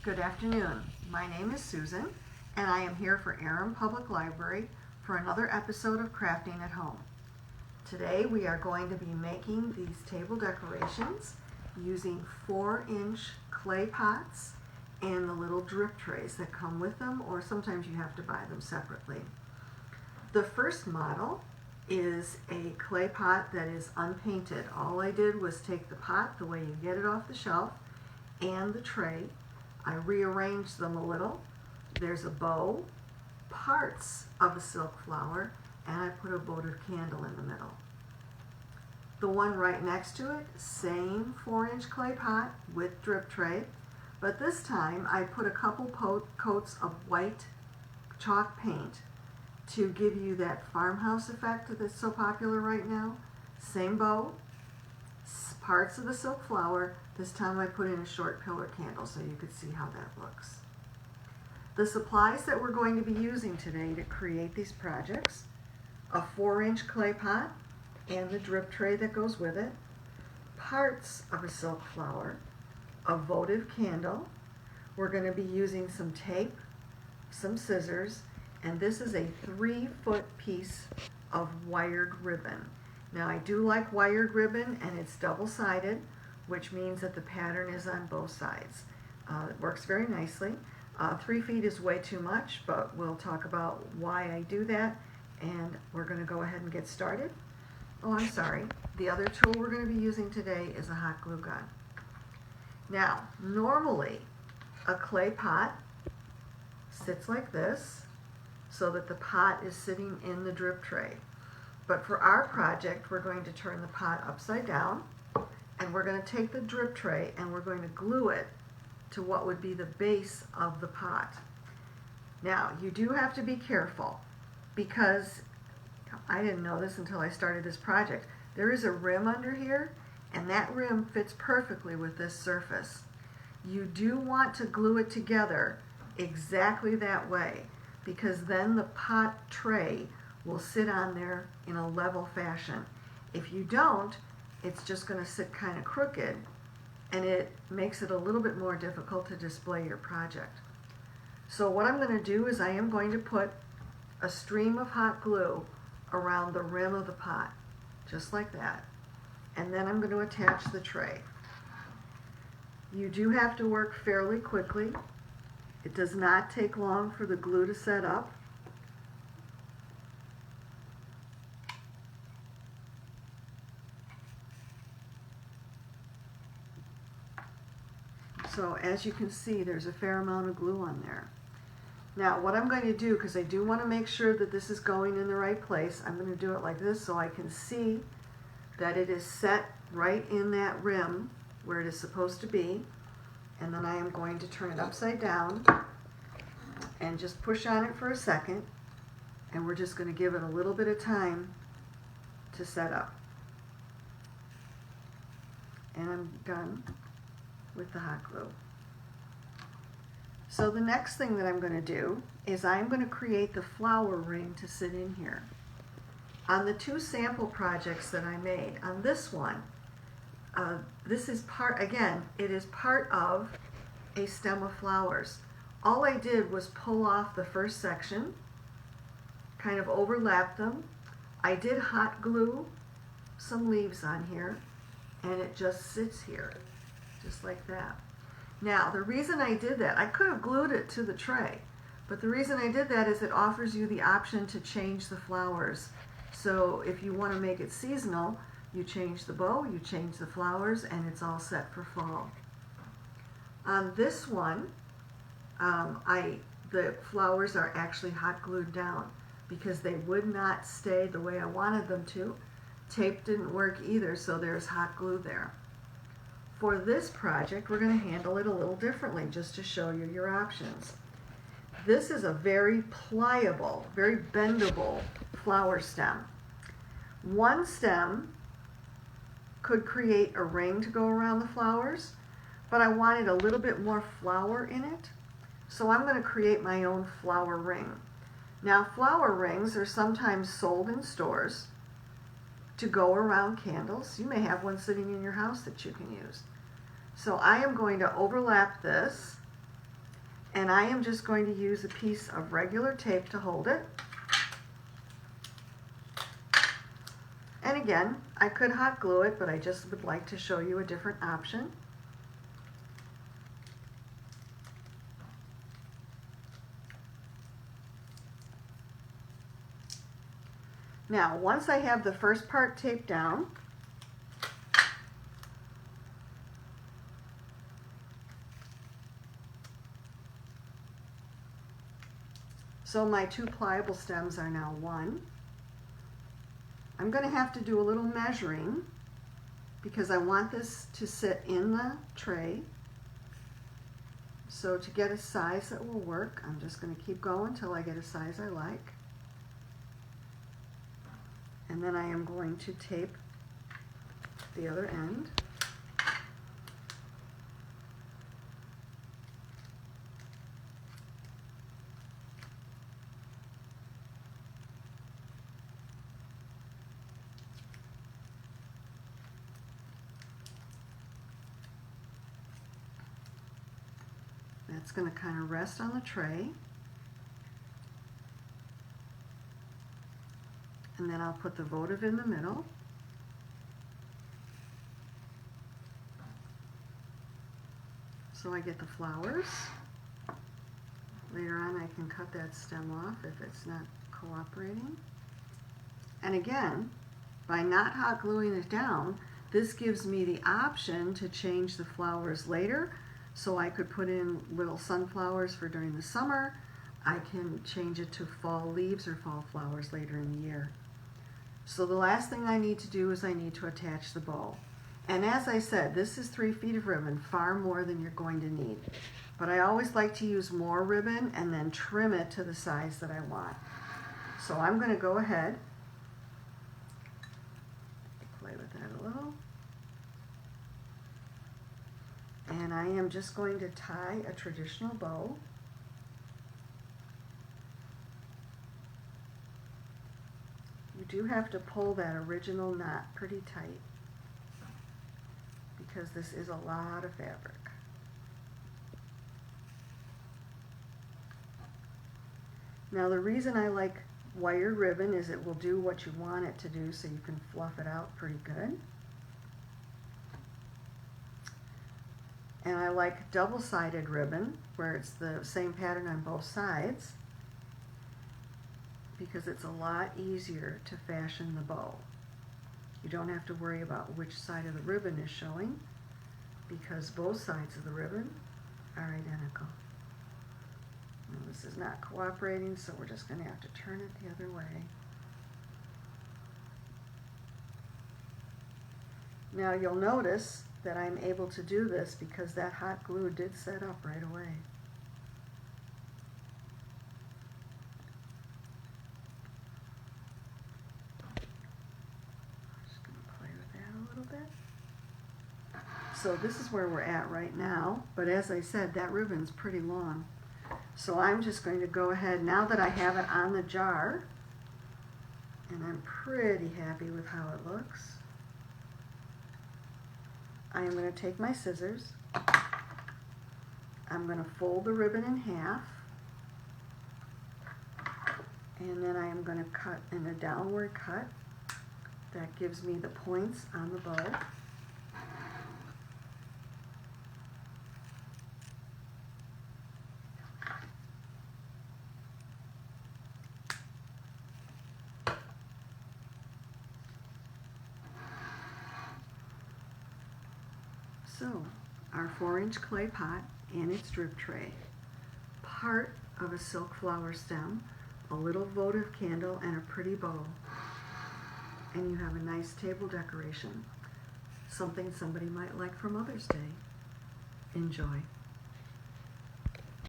Good afternoon. My name is Susan, and I am here for Aram Public Library for another episode of Crafting at Home. Today we are going to be making these table decorations using 4-inch clay pots and the little drip trays that come with them, or sometimes you have to buy them separately. The first model is a clay pot that is unpainted. All I did was take the pot the way you get it off the shelf and the tray. I rearranged them a little. There's a bow, parts of a silk flower, and I put a votive candle in the middle. The one right next to it, same 4-inch clay pot with drip tray, but this time I put a couple coats of white chalk paint to give you that farmhouse effect that's so popular right now. Same bow, parts of the silk flower. This time I put in a short pillar candle so you could see how that looks. The supplies that we're going to be using today to create these projects: a 4-inch clay pot and the drip tray that goes with it, parts of a silk flower, a votive candle. We're going to be using some tape, some scissors, and this is a 3-foot piece of wired ribbon. Now I do like wired ribbon, and it's double-sided, which means that the pattern is on both sides. It works very nicely. 3 feet is way too much, but we'll talk about why I do that, and we're going to go ahead and get started. Oh, I'm sorry. The other tool we're going to be using today is a hot glue gun. Now, normally a clay pot sits like this so that the pot is sitting in the drip tray. But for our project, we're going to turn the pot upside down, and we're going to take the drip tray and we're going to glue it to what would be the base of the pot. Now, you do have to be careful, because I didn't know this until I started this project. There is a rim under here, and that rim fits perfectly with this surface. You do want to glue it together exactly that way, because then the pot tray will sit on there in a level fashion. If you don't, it's just going to sit kind of crooked, and it makes it a little bit more difficult to display your project. So what I'm going to do is I am going to put a stream of hot glue around the rim of the pot, just like that. And then I'm going to attach the tray. You do have to work fairly quickly. It does not take long for the glue to set up. So as you can see, there's a fair amount of glue on there. Now what I'm going to do, because I do want to make sure that this is going in the right place, I'm going to do it like this so I can see that it is set right in that rim where it is supposed to be. And then I am going to turn it upside down and just push on it for a second, and we're just going to give it a little bit of time to set up. And I'm done with the hot glue. So the next thing that I'm going to do is I'm going to create the flower ring to sit in here. On the 2 sample projects that I made, on this one, this is part, again, it is part of a stem of flowers. All I did was pull off the first section, kind of overlap them. I did hot glue some leaves on here, and it just sits here, just like that. Now, the reason I did that, I could have glued it to the tray, but the reason I did that is it offers you the option to change the flowers. So if you want to make it seasonal, you change the bow, you change the flowers, and it's all set for fall. On this one, the flowers are actually hot glued down because they would not stay the way I wanted them to. Tape didn't work either, so there's hot glue there. For this project, we're going to handle it a little differently, just to show you your options. This is a very pliable, very bendable flower stem. One stem could create a ring to go around the flowers, but I wanted a little bit more flower in it, so I'm going to create my own flower ring. Now, flower rings are sometimes sold in stores to go around candles. You may have one sitting in your house that you can use. So I am going to overlap this And I am just going to use a piece of regular tape to hold it. And again, I could hot glue it, but I just would like to show you a different option. Now, once I have the first part taped down, so my two pliable stems are now one. I'm going to have to do a little measuring because I want this to sit in the tray. So to get a size that will work, I'm just going to keep going until I get a size I like. And then I am going to tape the other end. That's going to kind of rest on the tray. And then I'll put the votive in the middle. So I get the flowers. Later on I can cut that stem off if it's not cooperating. And again, by not hot gluing it down, this gives me the option to change the flowers later. So I could put in little sunflowers for during the summer. I can change it to fall leaves or fall flowers later in the year. So the last thing I need to do is I need to attach the bow. And as I said, this is 3 feet of ribbon, far more than you're going to need. But I always like to use more ribbon and then trim it to the size that I want. So I'm going to go ahead, play with that a little. And I am just going to tie a traditional bow. You do have to pull that original knot pretty tight because this is a lot of fabric. Now the reason I like wire ribbon is it will do what you want it to do, so you can fluff it out pretty good. And I like double-sided ribbon where it's the same pattern on both sides because it's a lot easier to fashion the bow. You don't have to worry about which side of the ribbon is showing because both sides of the ribbon are identical. Now, this is not cooperating, so we're just going to have to turn it the other way. Now you'll notice that I'm able to do this because that hot glue did set up right away. Just going to play with that a little bit. So this is where we're at right now, but as I said, that ribbon's pretty long. So I'm just going to go ahead, now that I have it on the jar, and I'm pretty happy with how it looks, I am going to take my scissors, I'm going to fold the ribbon in half, and then I am going to cut in a downward cut. That gives me the points on the bow. So, our 4-inch clay pot and its drip tray, part of a silk flower stem, a little votive candle, and a pretty bow. And you have a nice table decoration, something somebody might like for Mother's Day. Enjoy.